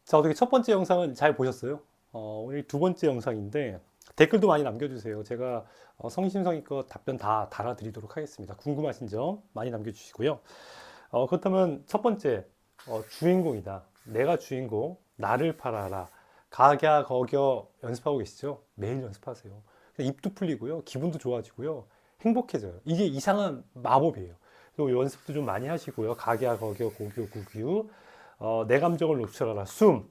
자, 어떻게 첫 번째 영상은 잘 보셨어요? 오늘 두 번째 영상인데 댓글도 많이 남겨주세요. 제가 성심성의껏 답변 다 달아드리도록 하겠습니다. 궁금하신 점 많이 남겨주시고요. 그렇다면 첫 번째, 주인공이다. 내가 주인공, 나를 팔아라. 각야 거겨 연습하고 계시죠? 매일 연습하세요. 입도 풀리고요. 기분도 좋아지고요. 행복해져요. 이게 이상한 마법이에요. 그리고 연습도 좀 많이 하시고요. 각야 거겨 고교 구규. 내 감정을 노출하라. 숨.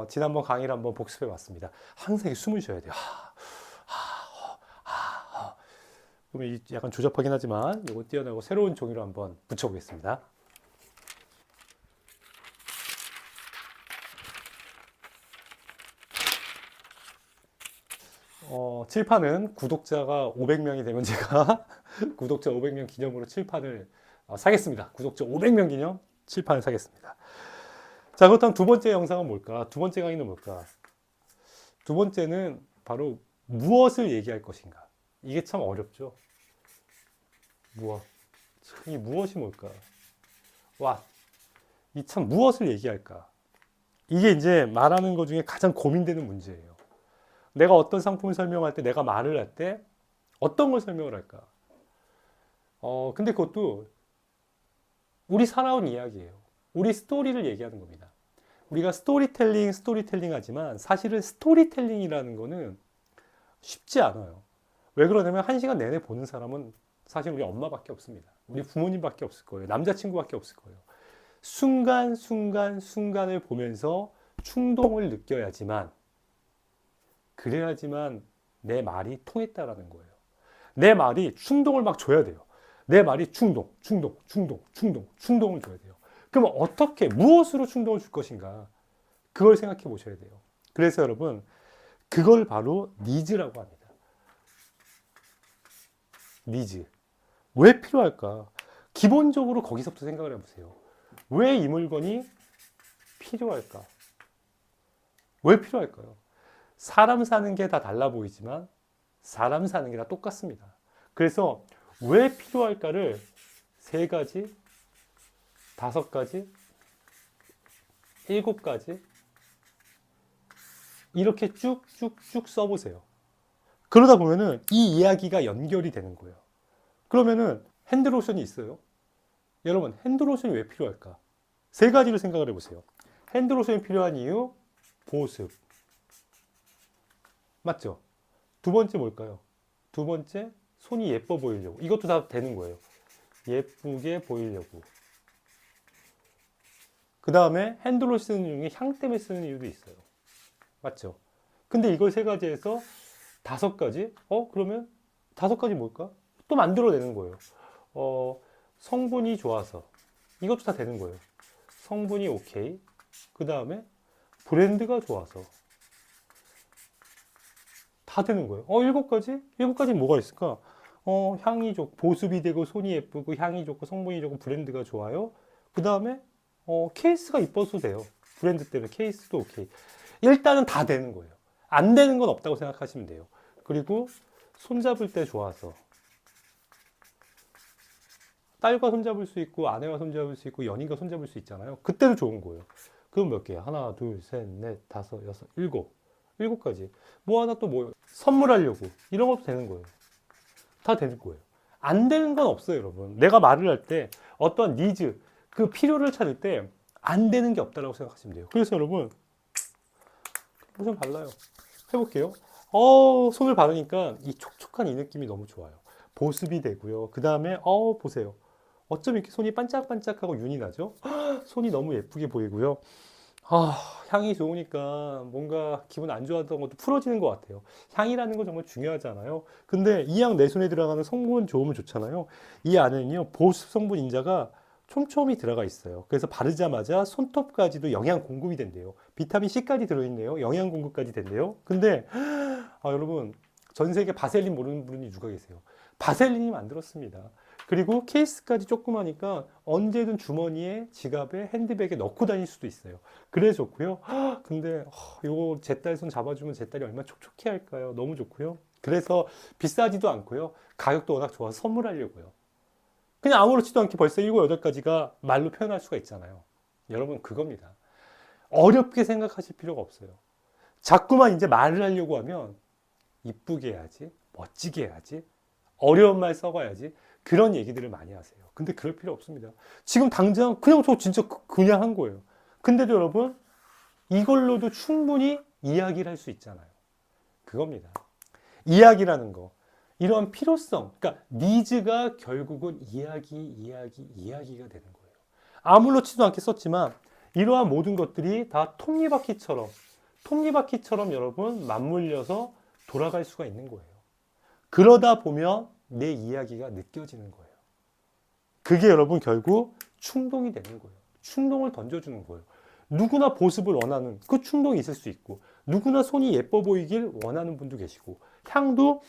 지난번 강의를 한번 복습해 봤습니다. 항상 이렇게 숨을 쉬어야 돼요. 그러면 약간 조잡하긴 하지만 이거 띄어내고 새로운 종이로 한번 붙여보겠습니다. 칠판은 구독자가 500명이 되면 제가 구독자 500명 기념으로 칠판을 사겠습니다. 구독자 500명 기념 칠판을 사겠습니다. 자, 그렇다면 두 번째 영상은 뭘까? 두 번째 강의는 뭘까? 두 번째는 바로 무엇을 얘기할 것인가? 이게 참 어렵죠. 무엇? 이 무엇이 뭘까? 와, 이 참 무엇을 얘기할까? 이게 이제 말하는 것 중에 가장 고민되는 문제예요. 내가 어떤 상품을 설명할 때, 내가 말을 할 때 어떤 걸 설명을 할까? 근데 그것도 우리 살아온 이야기예요. 우리 스토리를 얘기하는 겁니다. 우리가 스토리텔링 하지만 사실은 스토리텔링이라는 거는 쉽지 않아요. 왜 그러냐면 한 시간 내내 보는 사람은 사실 우리 엄마밖에 없습니다. 우리 부모님밖에 없을 거예요. 남자친구밖에 없을 거예요. 순간을 보면서 충동을 느껴야지만, 그래야지만 내 말이 통했다라는 거예요. 내 말이 충동을 막 줘야 돼요. 내 말이 충동을 줘야 돼요. 그럼 어떻게, 무엇으로 충동을 줄 것인가? 그걸 생각해 보셔야 돼요. 그래서 여러분, 그걸 바로 니즈라고 합니다. 니즈. 왜 필요할까? 기본적으로 거기서부터 생각을 해보세요. 왜 이 물건이 필요할까? 왜 필요할까요? 사람 사는 게 다 달라 보이지만 사람 사는 게 다 똑같습니다. 그래서 왜 필요할까를 세 가지, 다섯 가지, 일곱 가지 이렇게 쭉쭉쭉 써보세요. 그러다 보면은 이 이야기가 연결이 되는 거예요. 그러면은 핸드로션이 있어요. 여러분, 핸드로션이 왜 필요할까? 세 가지를 생각을 해보세요. 핸드로션이 필요한 이유, 보습. 맞죠? 두 번째 뭘까요? 두 번째, 손이 예뻐 보이려고. 이것도 다 되는 거예요. 예쁘게 보이려고. 그 다음에 핸드로 쓰는 중에 향 때문에 쓰는 이유도 있어요. 맞죠? 근데 이걸 세 가지에서 다섯 가지? 그러면 다섯 가지 뭘까? 또 만들어내는 거예요. 성분이 좋아서. 이것도 다 되는 거예요. 성분이 오케이. 그 다음에 브랜드가 좋아서. 다 되는 거예요. 일곱 가지? 일곱 가지 뭐가 있을까? 향이 좋고, 보습이 되고, 손이 예쁘고, 향이 좋고, 성분이 좋고, 브랜드가 좋아요. 그 다음에, 케이스가 이뻐서 돼요. 브랜드 때문에 케이스도 오케이. 일단은 다 되는 거예요. 안 되는 건 없다고 생각하시면 돼요. 그리고, 손잡을 때 좋아서. 딸과 손잡을 수 있고, 아내와 손잡을 수 있고, 연인과 손잡을 수 있잖아요. 그때도 좋은 거예요. 그럼 몇 개야? 하나, 둘, 셋, 넷, 다섯, 여섯, 일곱. 일곱 가지. 뭐 하나 또 뭐, 선물하려고. 이런 것도 되는 거예요. 다 되는 거예요. 안 되는 건 없어요, 여러분. 내가 말을 할 때 어떤 니즈, 그 필요를 찾을 때 안 되는 게 없다라고 생각하시면 돼요. 그래서 여러분, 무슨 발라요. 해볼게요. 손을 바르니까 이 촉촉한 이 느낌이 너무 좋아요. 보습이 되고요. 그 다음에, 보세요. 어쩜 이렇게 손이 반짝반짝하고 윤이 나죠? 손이 너무 예쁘게 보이고요. 향이 좋으니까 뭔가 기분 안 좋았던 것도 풀어지는 것 같아요. 향이라는 건 정말 중요하잖아요. 근데 이 향 내 손에 들어가는 성분 좋으면 좋잖아요. 이 안에는요, 보습 성분 인자가 촘촘히 들어가 있어요. 그래서 바르자마자 손톱까지도 영양 공급이 된대요. 비타민 C까지 들어있네요. 영양 공급까지 된대요. 근데, 여러분, 전 세계 바셀린 모르는 분이 누가 계세요? 바셀린이 만들었습니다. 그리고 케이스까지 조그마니까 언제든 주머니에, 지갑에, 핸드백에 넣고 다닐 수도 있어요. 그래 좋고요. 근데 이거 제 딸 손 잡아주면 제 딸이 얼마나 촉촉해 할까요? 너무 좋고요. 그래서 비싸지도 않고요. 가격도 워낙 좋아서 선물하려고요. 그냥 아무렇지도 않게 벌써 7, 8가지가 말로 표현할 수가 있잖아요. 여러분, 그겁니다. 어렵게 생각하실 필요가 없어요. 자꾸만 이제 말을 하려고 하면 이쁘게 해야지, 멋지게 해야지, 어려운 말 써봐야지, 그런 얘기들을 많이 하세요. 근데 그럴 필요 없습니다. 지금 당장 그냥 저 진짜 그냥 한 거예요. 근데도 여러분 이걸로도 충분히 이야기를 할 수 있잖아요. 그겁니다. 이야기라는 거. 이러한 필요성, 그러니까 니즈가 결국은 이야기가 되는 거예요. 아무렇지도 않게 썼지만 이러한 모든 것들이 다 톱니바퀴처럼 여러분 맞물려서 돌아갈 수가 있는 거예요. 그러다 보면 내 이야기가 느껴지는 거예요. 그게 여러분 결국 충동이 되는 거예요. 충동을 던져주는 거예요. 누구나 보습을 원하는 그 충동이 있을 수 있고, 누구나 손이 예뻐 보이길 원하는 분도 계시고, 향도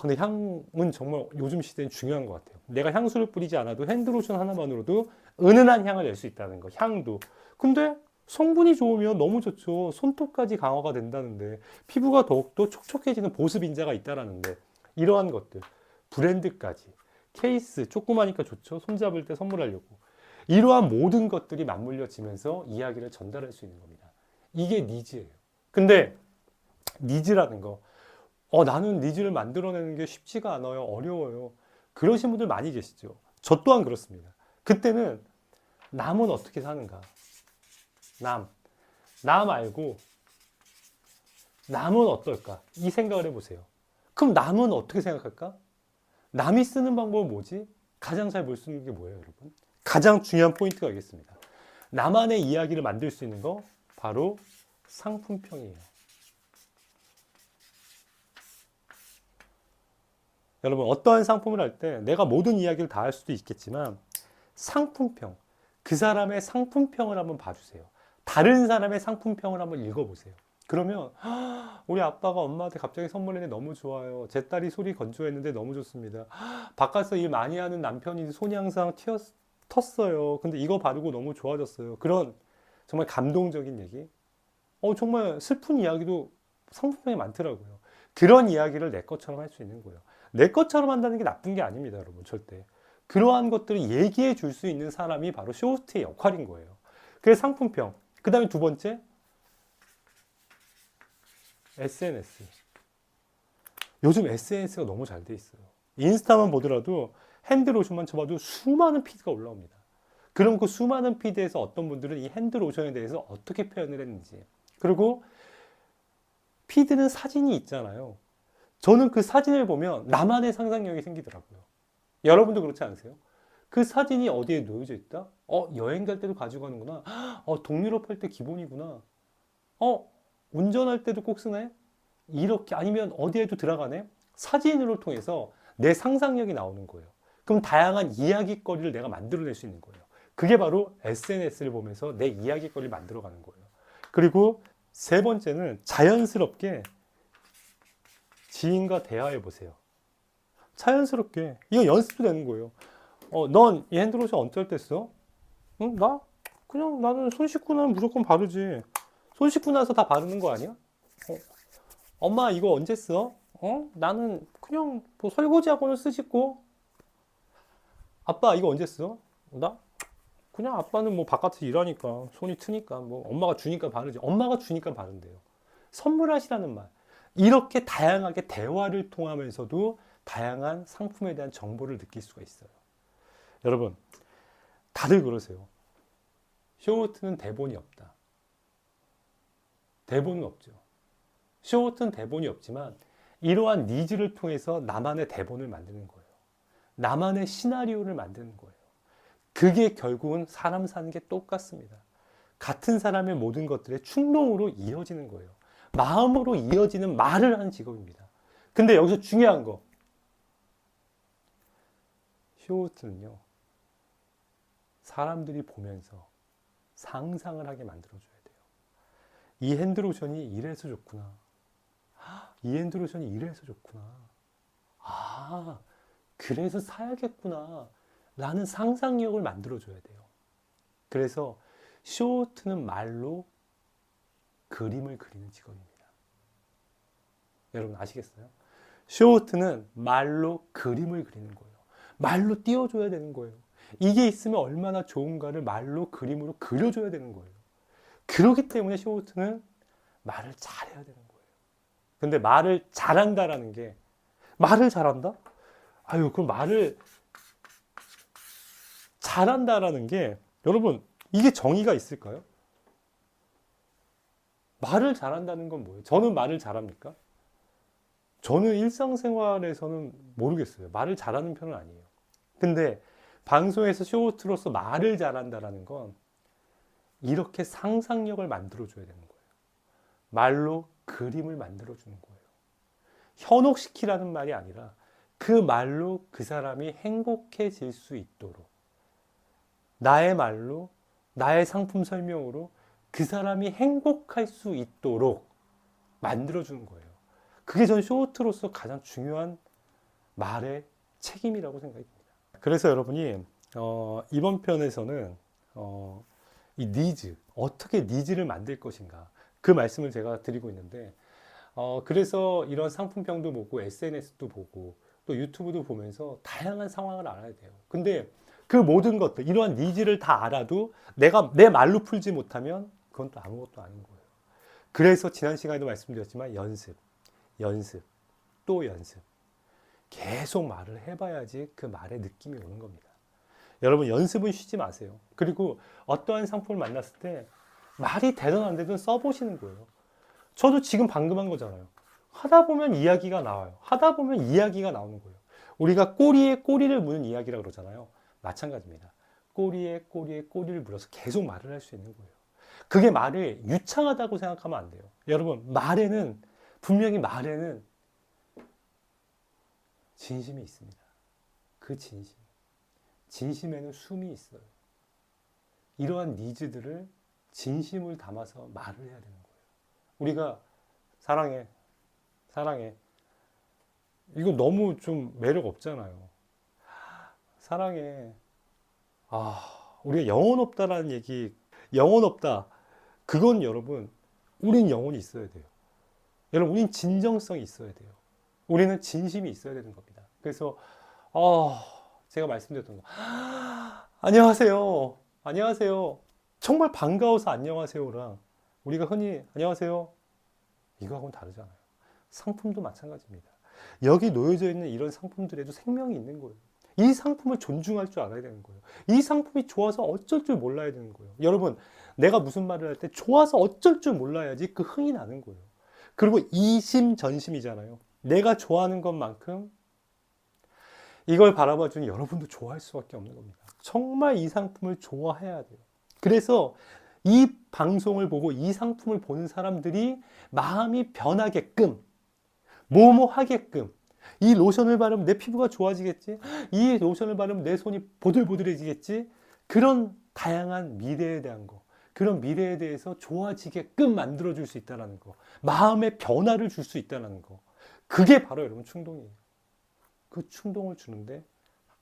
근데 향은 정말 요즘 시대엔 중요한 것 같아요. 내가 향수를 뿌리지 않아도 핸드로션 하나만으로도 은은한 향을 낼 수 있다는 거, 향도. 근데 성분이 좋으면 너무 좋죠. 손톱까지 강화가 된다는데, 피부가 더욱더 촉촉해지는 보습 인자가 있다라는데, 이러한 것들, 브랜드까지, 케이스, 조그마니까 좋죠. 손잡을 때 선물하려고. 이러한 모든 것들이 맞물려지면서 이야기를 전달할 수 있는 겁니다. 이게 니즈예요. 근데 니즈라는 거, 나는 니즈를 만들어내는 게 쉽지가 않아요. 어려워요. 그러신 분들 많이 계시죠. 저 또한 그렇습니다. 그때는 남은 어떻게 사는가? 남 알고 남은 어떨까? 이 생각을 해보세요. 그럼 남은 어떻게 생각할까? 남이 쓰는 방법은 뭐지? 가장 잘 볼 수 있는 게 뭐예요, 여러분? 가장 중요한 포인트가 있겠습니다. 나만의 이야기를 만들 수 있는 거 바로 상품평이에요. 여러분 어떠한 상품을 할 때 내가 모든 이야기를 다 할 수도 있겠지만 상품평, 그 사람의 상품평을 한번 봐주세요. 다른 사람의 상품평을 한번 읽어보세요. 그러면 우리 아빠가 엄마한테 갑자기 선물했는데 너무 좋아요. 제 딸이 소리 건조했는데 너무 좋습니다. 바깥에서 일 많이 하는 남편이 손이 항상 텄어요. 근데 이거 바르고 너무 좋아졌어요. 그런 정말 감동적인 얘기. 정말 슬픈 이야기도 상품평에 많더라고요. 그런 이야기를 내 것처럼 할 수 있는 거예요. 내 것처럼 한다는 게 나쁜 게 아닙니다, 여러분. 절대. 그러한 것들을 얘기해 줄 수 있는 사람이 바로 쇼호스트의 역할인 거예요. 그래서 상품평. 그 다음에 두 번째, SNS. 요즘 SNS가 너무 잘 돼 있어요. 인스타만 보더라도 핸드로션만 쳐봐도 수많은 피드가 올라옵니다. 그럼 그 수많은 피드에서 어떤 분들은 이 핸드로션에 대해서 어떻게 표현을 했는지. 그리고 피드는 사진이 있잖아요. 저는 그 사진을 보면 나만의 상상력이 생기더라고요. 여러분도 그렇지 않으세요? 그 사진이 어디에 놓여져 있다? 여행 갈 때도 가져가는구나. 동유럽 할 때 기본이구나. 운전할 때도 꼭 쓰네? 이렇게, 아니면 어디에도 들어가네? 사진으로 통해서 내 상상력이 나오는 거예요. 그럼 다양한 이야기거리를 내가 만들어낼 수 있는 거예요. 그게 바로 SNS를 보면서 내 이야기거리를 만들어가는 거예요. 그리고 세 번째는 자연스럽게 지인과 대화해 보세요. 자연스럽게. 이거 연습도 되는 거예요. 넌 이 핸드로션 어쩔 때 써? 응? 나는 손 씻고 나면 무조건 바르지. 손 씻고 나서 다 바르는 거 아니야? 엄마 이거 언제 써? 나는 그냥 뭐 설거지하고는 쓰시고. 아빠 이거 언제 써? 그냥 아빠는 뭐 바깥에서 일하니까 손이 트니까 뭐 엄마가 주니까 바르지. 엄마가 주니까 바른대요. 선물하시라는 말. 이렇게 다양하게 대화를 통하면서도 다양한 상품에 대한 정보를 느낄 수가 있어요. 여러분, 다들 그러세요. 쇼호트는 대본이 없다. 대본은 없죠. 쇼호트는 대본이 없지만 이러한 니즈를 통해서 나만의 대본을 만드는 거예요. 나만의 시나리오를 만드는 거예요. 그게 결국은 사람 사는 게 똑같습니다. 같은 사람의 모든 것들의 충동으로 이어지는 거예요. 마음으로 이어지는 말을 하는 직업입니다. 근데 여기서 중요한 거, 쇼호트는요, 사람들이 보면서 상상을 하게 만들어줘야 돼요. 이 핸드로션이 이래서 좋구나. 이 핸드로션이 이래서 좋구나. 그래서 사야겠구나. 라는 상상력을 만들어줘야 돼요. 그래서 쇼호트는 말로 그림을 그리는 직업입니다. 여러분 아시겠어요? 쇼호트는 말로 그림을 그리는 거예요. 말로 띄워줘야 되는 거예요. 이게 있으면 얼마나 좋은가를 말로 그림으로 그려줘야 되는 거예요. 그렇기 때문에 쇼호스트는 말을 잘해야 되는 거예요. 근데 말을 잘한다라는 게, 말을 잘한다? 아유, 그럼 말을 잘한다라는 게, 여러분, 이게 정의가 있을까요? 말을 잘한다는 건 뭐예요? 저는 말을 잘합니까? 저는 일상생활에서는 모르겠어요. 말을 잘하는 편은 아니에요. 근데 방송에서 쇼호스트로서 말을 잘한다라는 건 이렇게 상상력을 만들어줘야 되는 거예요. 말로 그림을 만들어주는 거예요. 현혹시키라는 말이 아니라 그 말로 그 사람이 행복해질 수 있도록, 나의 말로, 나의 상품 설명으로 그 사람이 행복할 수 있도록 만들어주는 거예요. 그게 전 쇼호스트로서 가장 중요한 말의 책임이라고 생각이 듭니다. 그래서 여러분이 이번 편에서는 이 니즈, 어떻게 니즈를 만들 것인가, 그 말씀을 제가 드리고 있는데, 그래서 이런 상품평도 보고 SNS도 보고 또 유튜브도 보면서 다양한 상황을 알아야 돼요. 근데 그 모든 것들, 이러한 니즈를 다 알아도 내가 내 말로 풀지 못하면 그건 또 아무것도 아닌 거예요. 그래서 지난 시간에도 말씀드렸지만 연습, 또 연습. 계속 말을 해봐야지 그 말의 느낌이 오는 겁니다. 여러분, 연습은 쉬지 마세요. 그리고 어떠한 상품을 만났을 때 말이 되든 안 되든 써보시는 거예요. 저도 지금 방금 한 거잖아요. 하다 보면 이야기가 나와요. 하다 보면 이야기가 나오는 거예요. 우리가 꼬리에 꼬리를 무는 이야기라고 그러잖아요. 마찬가지입니다. 꼬리에 꼬리를 물어서 계속 말을 할 수 있는 거예요. 그게 말을 유창하다고 생각하면 안 돼요. 여러분, 분명히 말에는 진심이 있습니다. 그 진심에는 숨이 있어요. 이러한 니즈들을 진심을 담아서 말을 해야 되는 거예요. 우리가 사랑해. 이거 너무 좀 매력 없잖아요. 사랑해. 우리가 영혼 없다라는 얘기, 영혼 없다. 그건 여러분, 우린 영혼이 있어야 돼요. 여러분, 우린 진정성이 있어야 돼요. 우리는 진심이 있어야 되는 겁니다. 그래서, 제가 말씀드렸던 거. 안녕하세요. 정말 반가워서 안녕하세요랑 우리가 흔히 안녕하세요. 이거하고는 다르잖아요. 상품도 마찬가지입니다. 여기 놓여져 있는 이런 상품들에도 생명이 있는 거예요. 이 상품을 존중할 줄 알아야 되는 거예요. 이 상품이 좋아서 어쩔 줄 몰라야 되는 거예요. 여러분, 내가 무슨 말을 할 때 좋아서 어쩔 줄 몰라야지 그 흥이 나는 거예요. 그리고 이심전심이잖아요. 내가 좋아하는 것만큼 이걸 바라봐주는 여러분도 좋아할 수밖에 없는 겁니다. 정말 이 상품을 좋아해야 돼요. 그래서 이 방송을 보고 이 상품을 보는 사람들이 마음이 변하게끔, 뭐뭐 하게끔, 이 로션을 바르면 내 피부가 좋아지겠지? 이 로션을 바르면 내 손이 보들보들해지겠지? 그런 다양한 미래에 대한 거, 그런 미래에 대해서 좋아지게끔 만들어줄 수 있다는 거, 마음의 변화를 줄 수 있다는 거, 그게 바로 여러분 충동이에요. 그 충동을 주는데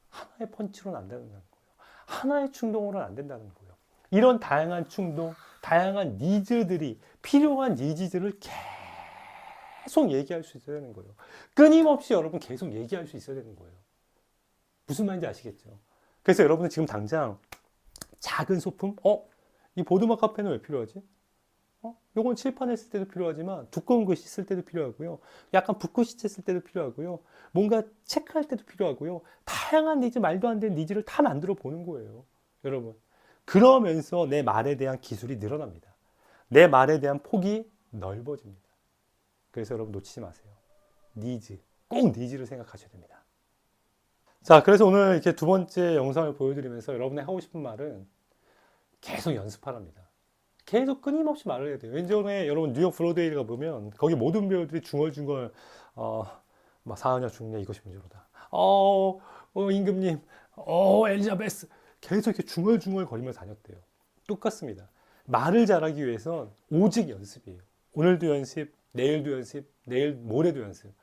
하나의 펀치로는 안 된다는 거예요. 하나의 충동으로는 안 된다는 거예요. 이런 다양한 충동, 다양한 니즈들이, 필요한 니즈들을 계속 얘기할 수 있어야 되는 거예요. 끊임없이 여러분 계속 얘기할 수 있어야 되는 거예요. 무슨 말인지 아시겠죠? 그래서 여러분은 지금 당장 작은 소품? 이 보드막 카페는 왜 필요하지? 요건 칠판에 쓸 때도 필요하지만 두꺼운 글씨 쓸 때도 필요하고요. 약간 붓글씨체 쓸 때도 필요하고요. 뭔가 체크할 때도 필요하고요. 다양한 니즈, 말도 안 되는 니즈를 다 만들어 보는 거예요. 여러분. 그러면서 내 말에 대한 기술이 늘어납니다. 내 말에 대한 폭이 넓어집니다. 그래서 여러분 놓치지 마세요. 니즈. 꼭 니즈를 생각하셔야 됩니다. 자, 그래서 오늘 이렇게 두 번째 영상을 보여드리면서 여러분이 하고 싶은 말은 계속 연습하랍니다. 계속 끊임없이 말을 해야 돼요. 예전에 여러분 뉴욕 브로드웨이를 가보면 거기 모든 배우들이 중얼중얼 막 사느냐 죽느냐 이것이 문제로다. 임금님, 엘리자베스 계속 이렇게 중얼중얼 거리면서 다녔대요. 똑같습니다. 말을 잘하기 위해선 오직 연습이에요. 오늘도 연습, 내일도 연습, 내일 모레도 연습.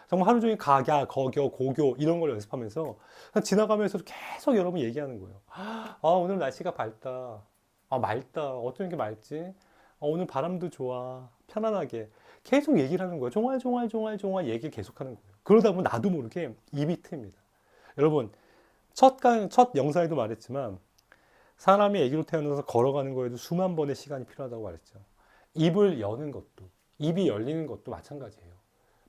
정말 하루 종일 가갸, 거겨, 고교 이런 걸 연습하면서 지나가면서도 계속 여러분 얘기하는 거예요. 오늘 날씨가 밝다. 맑다. 어쩜 이렇게 맑지? 오늘 바람도 좋아. 편안하게. 계속 얘기를 하는 거예요. 종알 얘기를 계속하는 거예요. 그러다 보면 나도 모르게 입이 트입니다. 여러분, 첫 영상에도 말했지만 사람이 아기로 태어나서 걸어가는 거에도 수만 번의 시간이 필요하다고 말했죠. 입을 여는 것도, 입이 열리는 것도 마찬가지예요.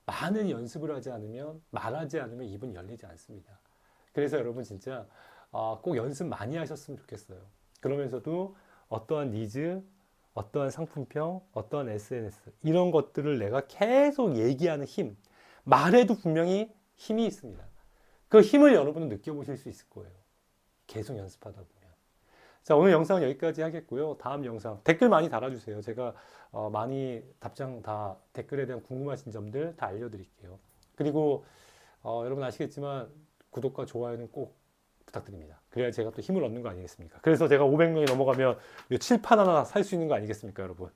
많은 연습을 하지 않으면, 말하지 않으면 입은 열리지 않습니다. 그래서 여러분 진짜 꼭 연습 많이 하셨으면 좋겠어요. 그러면서도 어떠한 니즈, 어떠한 상품평, 어떠한 SNS 이런 것들을 내가 계속 얘기하는 힘, 말에도 분명히 힘이 있습니다. 그 힘을 여러분은 느껴보실 수 있을 거예요. 계속 연습하다 보면. 자, 오늘 영상은 여기까지 하겠고요. 다음 영상 댓글 많이 달아주세요. 제가 많이 답장 다 댓글에 대한 궁금하신 점들 다 알려드릴게요. 그리고 여러분 아시겠지만 구독과 좋아요는 꼭 부탁드립니다. 그래야 제가 또 힘을 얻는 거 아니겠습니까? 그래서 제가 500명이 넘어가면 이 칠판 하나 살 수 있는 거 아니겠습니까, 여러분?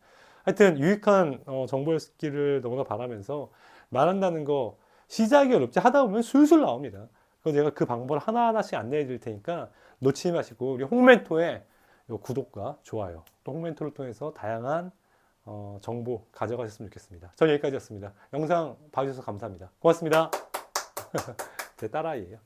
하여튼 유익한 정보였기를 너무나 바라면서 말한다는 거 시작이 어렵지 하다 보면 술술 나옵니다. 그래서 제가 그 방법을 하나하나씩 안내해 드릴 테니까 놓치지 마시고 우리 홍멘토의 구독과 좋아요 또 홍멘토를 통해서 다양한 정보 가져가셨으면 좋겠습니다. 전 여기까지였습니다. 영상 봐주셔서 감사합니다. 고맙습니다. 제 딸아이예요.